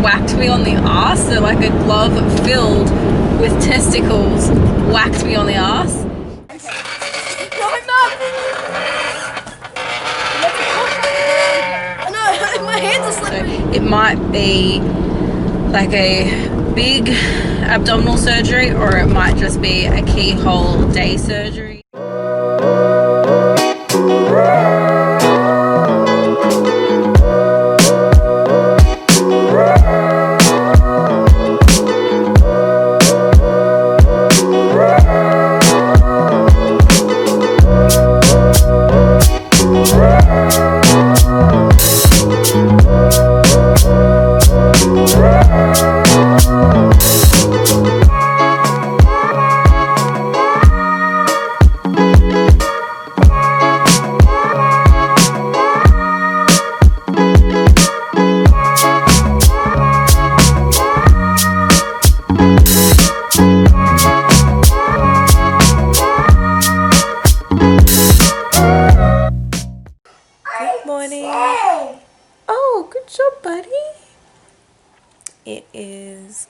whacked me on the ass. So like a glove filled with testicles whacked me on the ass. No, my hands are slipping. It might be like a big abdominal surgery, or it might just be a keyhole day surgery.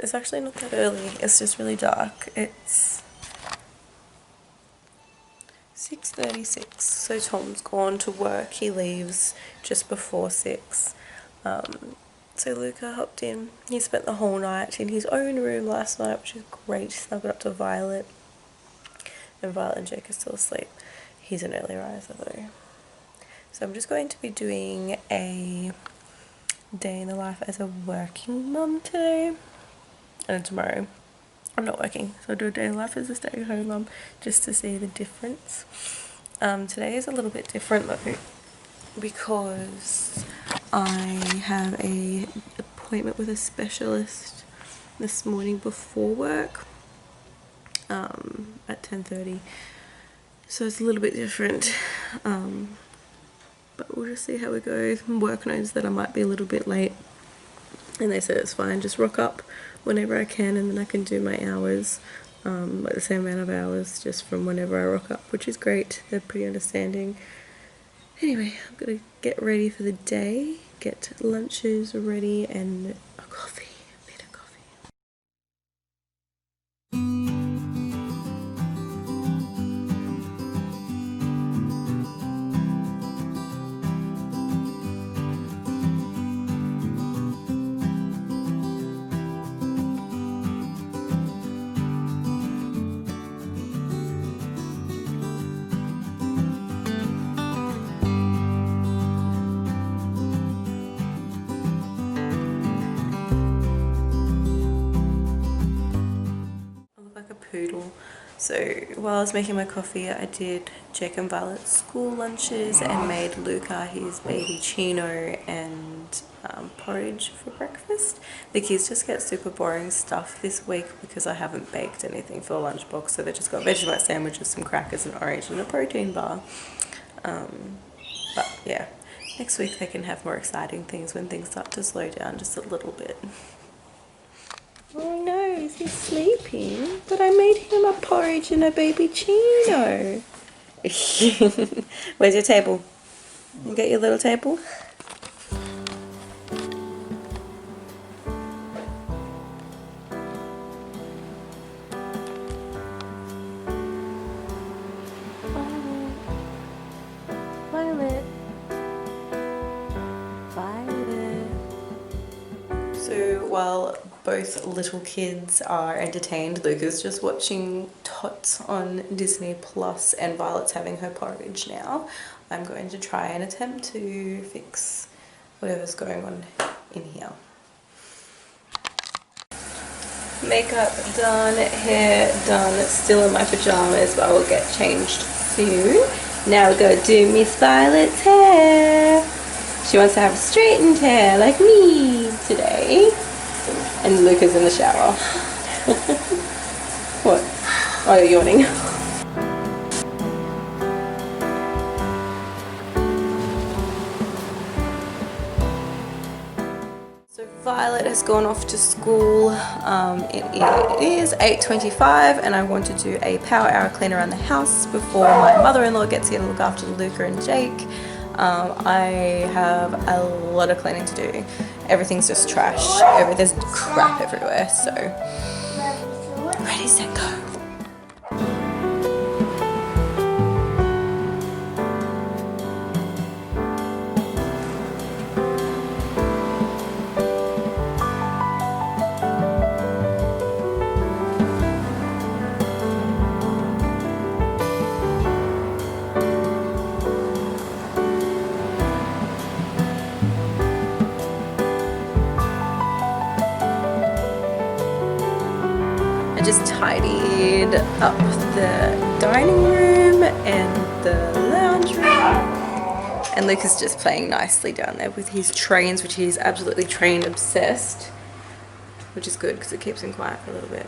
It's actually not that early, it's just really dark. It's 6:36, so Tom's gone to work. He leaves just before 6. So Luca hopped in. He spent the whole night in his own room last night, which is great. Snuggled up to Violet, and Violet and Jake are still asleep. He's an early riser though. So I'm just going to be doing a day in the life as a working mum today. And tomorrow I'm not working, so I'll do a day in life as a stay-at-home mum just to see the difference. Today is a little bit different though, because I have a appointment with a specialist this morning before work at 10:30, so it's a little bit different, but we'll just see how it goes. Work knows that I might be a little bit late, and they said it's fine, just rock up whenever I can, and then I can do my hours, like the same amount of hours just from whenever I rock up, which is great. They're pretty understanding. Anyway, I'm gonna get ready for the day, get lunches ready, and a coffee, a bit of coffee. Poodle. So while I was making my coffee, I did Jake and Violet's school lunches and made Luca his baby chino and porridge for breakfast. The kids just get super boring stuff this week because I haven't baked anything for the lunchbox, so they just got Vegemite sandwiches, some crackers, an orange and a protein bar. But yeah, next week they can have more exciting things when things start to slow down just a little bit. Oh no, is he sleeping? But I made him a porridge and a baby chino. Where's your table? You got your little table? Violet. Violet. So while both little kids are entertained, Luca's just watching Tots on Disney Plus and Violet's having her porridge now. I'm going to try and attempt to fix whatever's going on in here. Makeup done, hair done, still in my pajamas, but I will get changed soon. Now we're going to do Miss Violet's hair. She wants to have straightened hair like me today. And Luca's in the shower. What? Oh, you're yawning. So Violet has gone off to school. It is 8:25 and I want to do a power hour clean around the house before my mother-in-law gets here to look after Luca and Jake. I have a lot of cleaning to do. Everything's just trash. There's crap everywhere. So ready, set, go. I just tidied up the dining room and the lounge room. And Luke is just playing nicely down there with his trains, which he's absolutely train obsessed, which is good because it keeps him quiet for a little bit.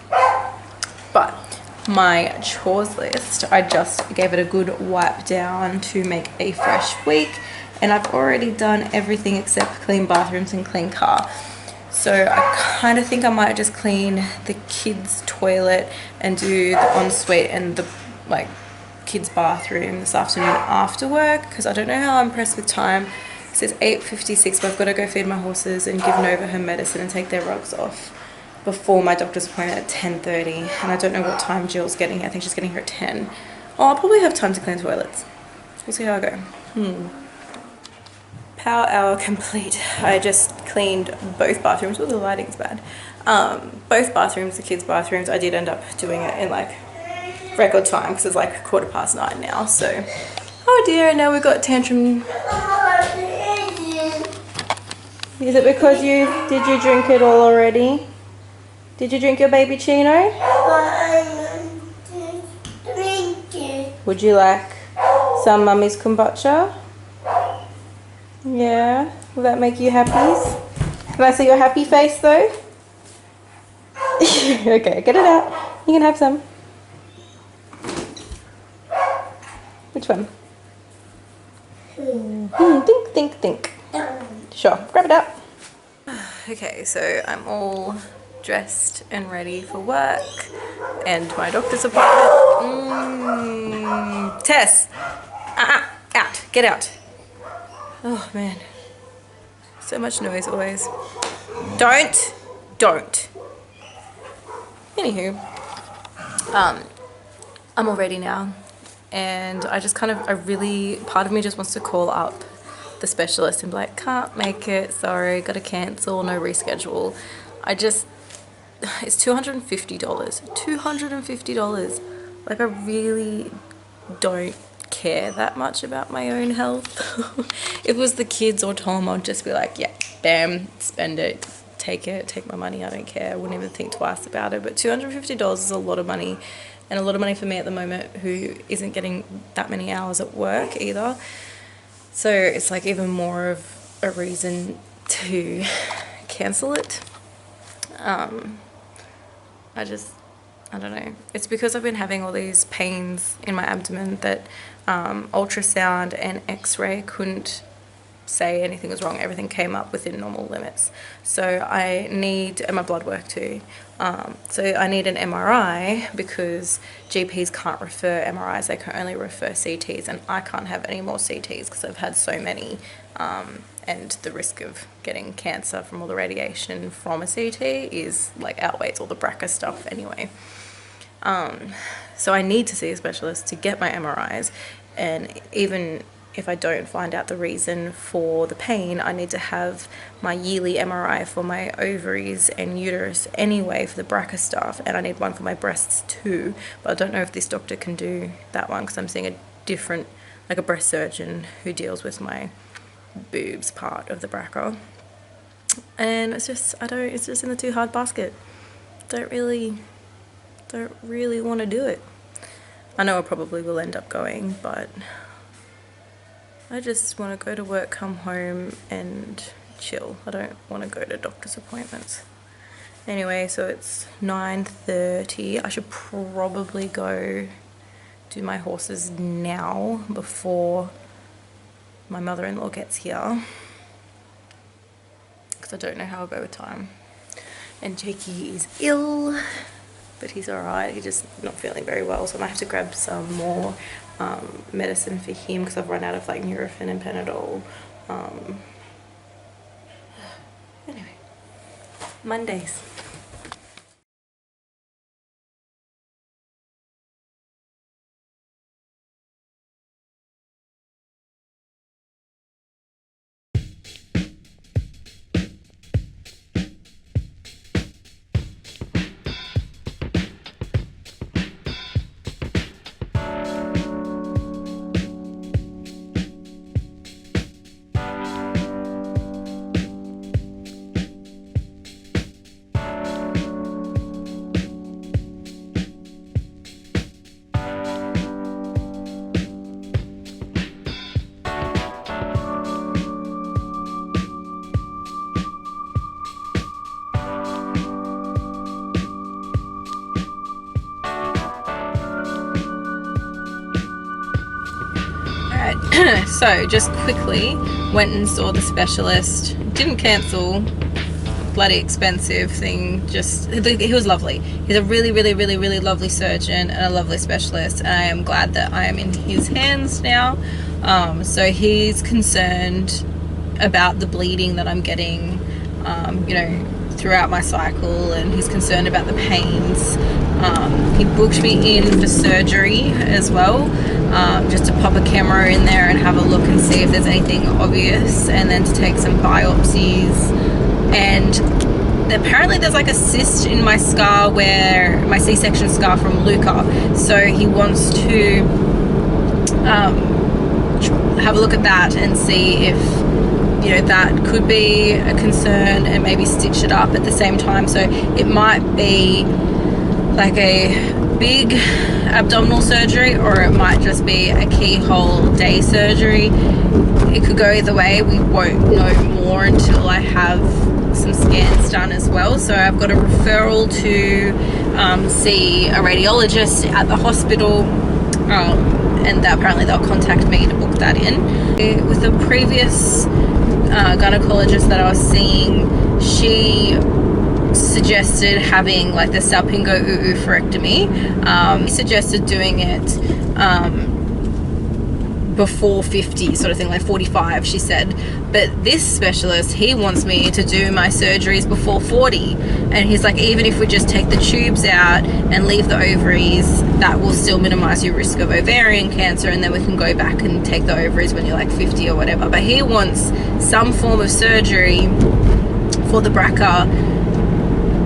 But my chores list, I just gave it a good wipe down to make a fresh week. And I've already done everything except clean bathrooms and clean car. So I kind of think I might just clean the kids' toilet and do the ensuite and the kids' bathroom this afternoon after work, because I don't know how I'm pressed with time. It says 8:56, but I've got to go feed my horses and give Nova her medicine and take their rugs off before my doctor's appointment at 10:30. And I don't know what time Jill's getting here. I think she's getting here at 10. Oh, I'll probably have time to clean toilets. We'll see how I go. Power hour complete. I just cleaned both bathrooms. Oh, the lighting's bad. Both bathrooms, the kids' bathrooms. I did end up doing it in record time because it's 9:15 now. So, oh dear, now we've got tantrum. Is it because did you drink it all already? Did you drink your baby Chino? Would you like some mummy's kombucha? Yeah, will that make you happy? Can I see your happy face though? Okay, get it out. You can have some. Which one? Think. Sure, grab it out. Okay, so I'm all dressed and ready for work and my doctor's appointment. Tess! Out, get out. Oh man, so much noise always. Don't. Anywho, I'm all ready now, and I just part of me just wants to call up the specialist and be like, can't make it, sorry, gotta cancel, no reschedule. It's $250. $250. I really don't care that much about my own health. If it was the kids or Tom, I'd just be like, yeah, bam, spend it, take my money, I don't care, I wouldn't even think twice about it. But $250 is a lot of money, and a lot of money for me at the moment, who isn't getting that many hours at work either. So it's even more of a reason to cancel it. I don't know. It's because I've been having all these pains in my abdomen that ultrasound and x-ray couldn't say anything was wrong. Everything came up within normal limits. So I need, and my blood work too. So I need an MRI because GPs can't refer MRIs. They can only refer CTs, and I can't have any more CTs because I've had so many. And the risk of getting cancer from all the radiation from a CT is outweighs all the BRCA stuff anyway. So I need to see a specialist to get my MRIs, and even if I don't find out the reason for the pain, I need to have my yearly MRI for my ovaries and uterus anyway for the BRCA stuff, and I need one for my breasts too, but I don't know if this doctor can do that one because I'm seeing a different, a breast surgeon who deals with my boobs part of the BRCA, and it's just in the too hard basket. Don't really want to do it. I know I probably will end up going, but I just want to go to work, come home and chill. I don't want to go to doctor's appointments. Anyway, so it's 9:30. I should probably go do my horses now before my mother-in-law gets here, because I don't know how I'll go with time. And Jakey is ill, but he's alright. He's just not feeling very well, so I might have to grab some more medicine for him because I've run out of like Nurofen and Panadol. Anyway, Mondays. So just quickly went and saw the specialist, didn't cancel, bloody expensive thing, just he was lovely. He's a really lovely surgeon and a lovely specialist, and I am glad that I am in his hands now. So he's concerned about the bleeding that I'm getting you know, throughout my cycle, and he's concerned about the pains. He booked me in for surgery as well, just to pop a camera in there and have a look and see if there's anything obvious, and then to take some biopsies. And apparently there's like a cyst in my scar, where my C-section scar from Luca, so he wants to have a look at that and see if, you know, that could be a concern, and maybe stitch it up at the same time. So it might be like a big abdominal surgery, or it might just be a keyhole day surgery. It could go either way. We won't know more until I have some scans done as well. So I've got a referral to see a radiologist at the hospital, and apparently they'll contact me to book that in. With the previous gynecologist that I was seeing, she suggested having like the salpingo oophorectomy. He suggested doing it before 50 sort of thing, like 45, she said. But this specialist, he wants me to do my surgeries before 40, and he's like, even if we just take the tubes out and leave the ovaries, that will still minimize your risk of ovarian cancer, and then we can go back and take the ovaries when you're like 50 or whatever. But he wants some form of surgery for the BRCA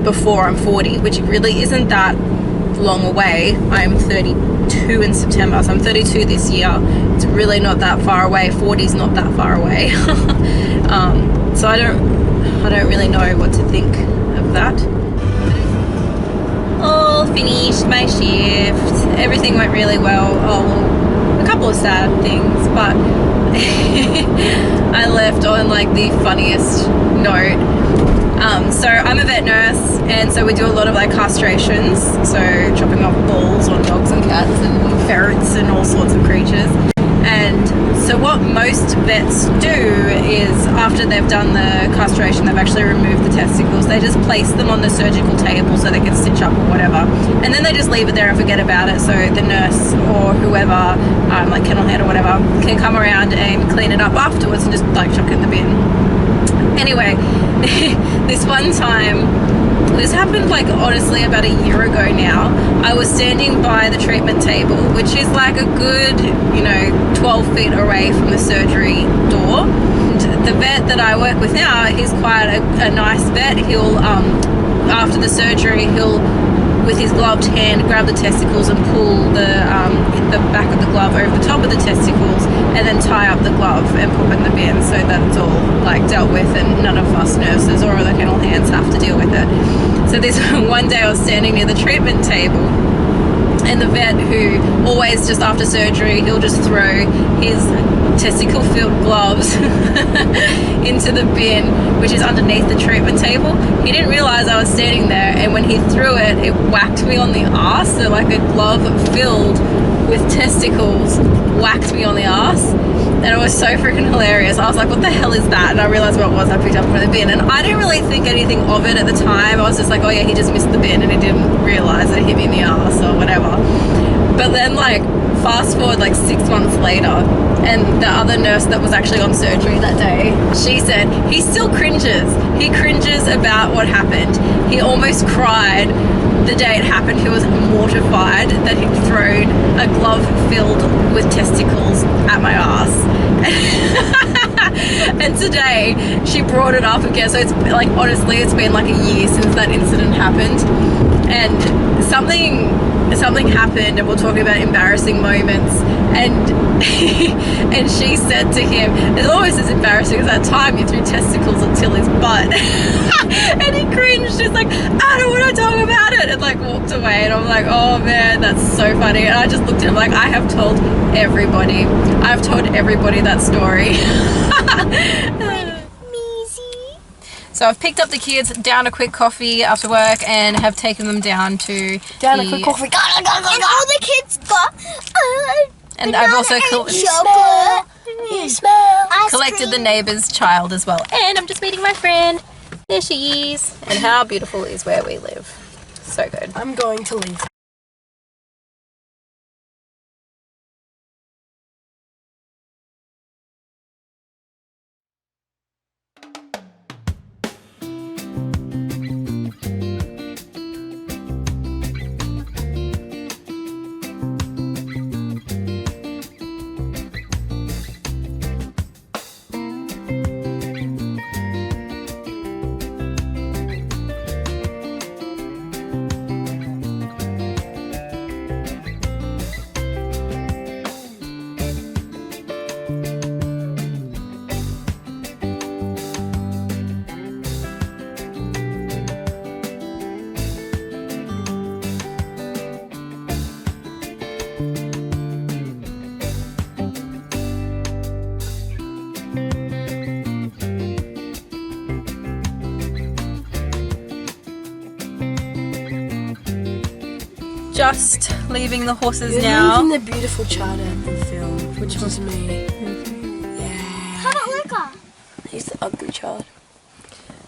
before I'm 40, which really isn't that long away. I'm 32 in September, so I'm 32 this year. It's really not that far away. 40 is not that far away. So I don't really know what to think of that. All finished my shift. Everything went really well. Oh, a couple of sad things, but I left on like the funniest note. So I'm a vet nurse, and so we do a lot of like castrations, so chopping off balls on dogs and cats and ferrets and all sorts of creatures. And so what most vets do is, after they've done the castration, they've actually removed the testicles, they just place them on the surgical table so they can stitch up or whatever, and then they just leave it there and forget about it, so the nurse or whoever, like kennel head or whatever, can come around and clean it up afterwards and just like chuck it in the bin. Anyway, this one time, this happened like honestly about a year ago now. I was standing by the treatment table, which is like a good, 12 feet away from the surgery door. And the vet that I work with now, he's quite a nice vet. He'll, after the surgery, he'll, with his gloved hand, grab the testicles and pull the back of the glove over the top of the testicles, and then tie up the glove and pop it in the bin, so that it's all like dealt with and none of us nurses or other kennel hands have to deal with it. So this one day I was standing near the treatment table, and the vet, who always just after surgery, he'll just throw his testicle-filled gloves into the bin, which is underneath the treatment table. He didn't realize I was standing there, and when he threw it, it whacked me on the arse. So like a glove filled with testicles whacked me on the arse, and it was so freaking hilarious. I was like, what the hell is that? And I realized what it was. I picked up from the bin, and I didn't really think anything of it at the time. I was just like, oh yeah, he just missed the bin and he didn't realize that it hit me in the arse or whatever. But then like fast forward like 6 months later, and the other nurse that was actually on surgery that day, she said he still cringes. He cringes about what happened. He almost cried the day it happened. He was mortified that he'd thrown a glove filled with testicles at my ass. And today she brought it up again. So it's like, honestly, it's been like a year since that incident happened, and something happened, and we're talking about embarrassing moments, and and she said to him, it's almost as embarrassing as that time you threw testicles at Tilly's butt. And he cringed, just like, I don't want to talk about it, and like walked away. And I'm like, oh man, that's so funny. And I just looked at him like, I've told everybody that story. So I've picked up the kids, down a quick coffee after work, and have taken them down to a quick coffee. And all the kids got and I've also collected the neighbour's child as well. And I'm just meeting my friend. There she is. And how beautiful is where we live. So good. I'm going to leave. Just leaving the horses now. Leaving the beautiful child out of the film, which was me. How about Luca? He's the ugly child.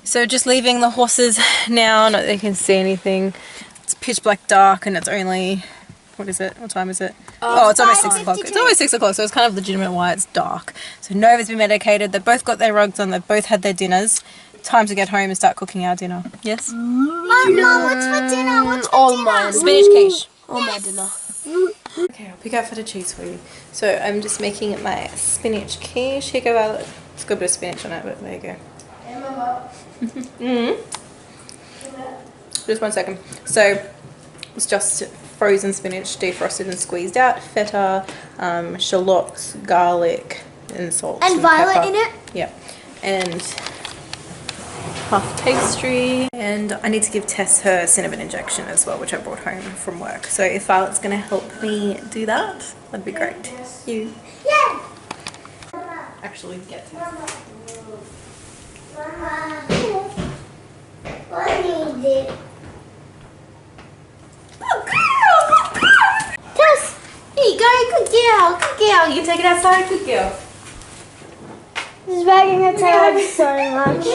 So just leaving the horses now, not that they can see anything. It's pitch black dark, and it's only, what is it? What time is it? Oh, it's almost 6 o'clock. It's almost 6 o'clock, so it's kind of legitimate why it's dark. So Nova's been medicated. They've both got their rugs on. They've both had their dinners. Time to get home and start cooking our dinner. Yes? Mom, what's for dinner? What's for All dinner? mine. Spinach quiche. All my dinner. Okay, I'll pick out for the cheese for you. So I'm just making my spinach quiche. Here you go, Violet. It's got a bit of spinach on it, but there you go. Just 1 second. So it's just frozen spinach, defrosted and squeezed out, feta, shallots, garlic, and salt. And violet pepper. in it? Yeah. And puff pastry, and I need to give Tess her cinnamon injection as well, which I brought home from work. So if Violet's going to help me do that, that'd be great. You Yeah. actually get to. What is it? Tess, here you go, good girl, good girl. You can take it outside, good girl. This is wagging its head so much.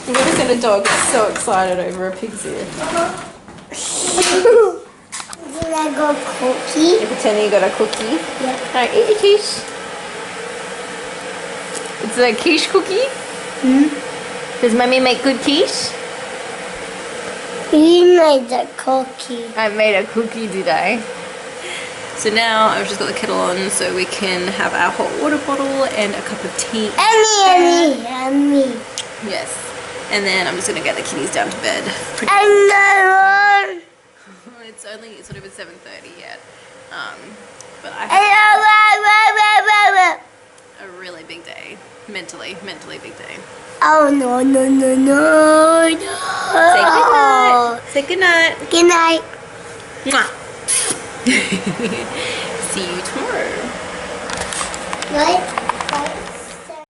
I'm going to send a dog so excited over a pig's ear. Did I go cookie? You're pretending you got a cookie? Yeah. Alright, eat your quiche. It's a quiche cookie? Does Mummy make good quiche? You made the cookie. I made a cookie, did I? So now I've just got the kettle on so we can have our hot water bottle and a cup of tea. Yummy. Yes. And then I'm just going to get the kitties down to bed. It's only sort of at 7:30 yet. But I have a really big day. Mentally big day. Oh no. Say goodnight. Good night. Mwah. See you tomorrow. Right?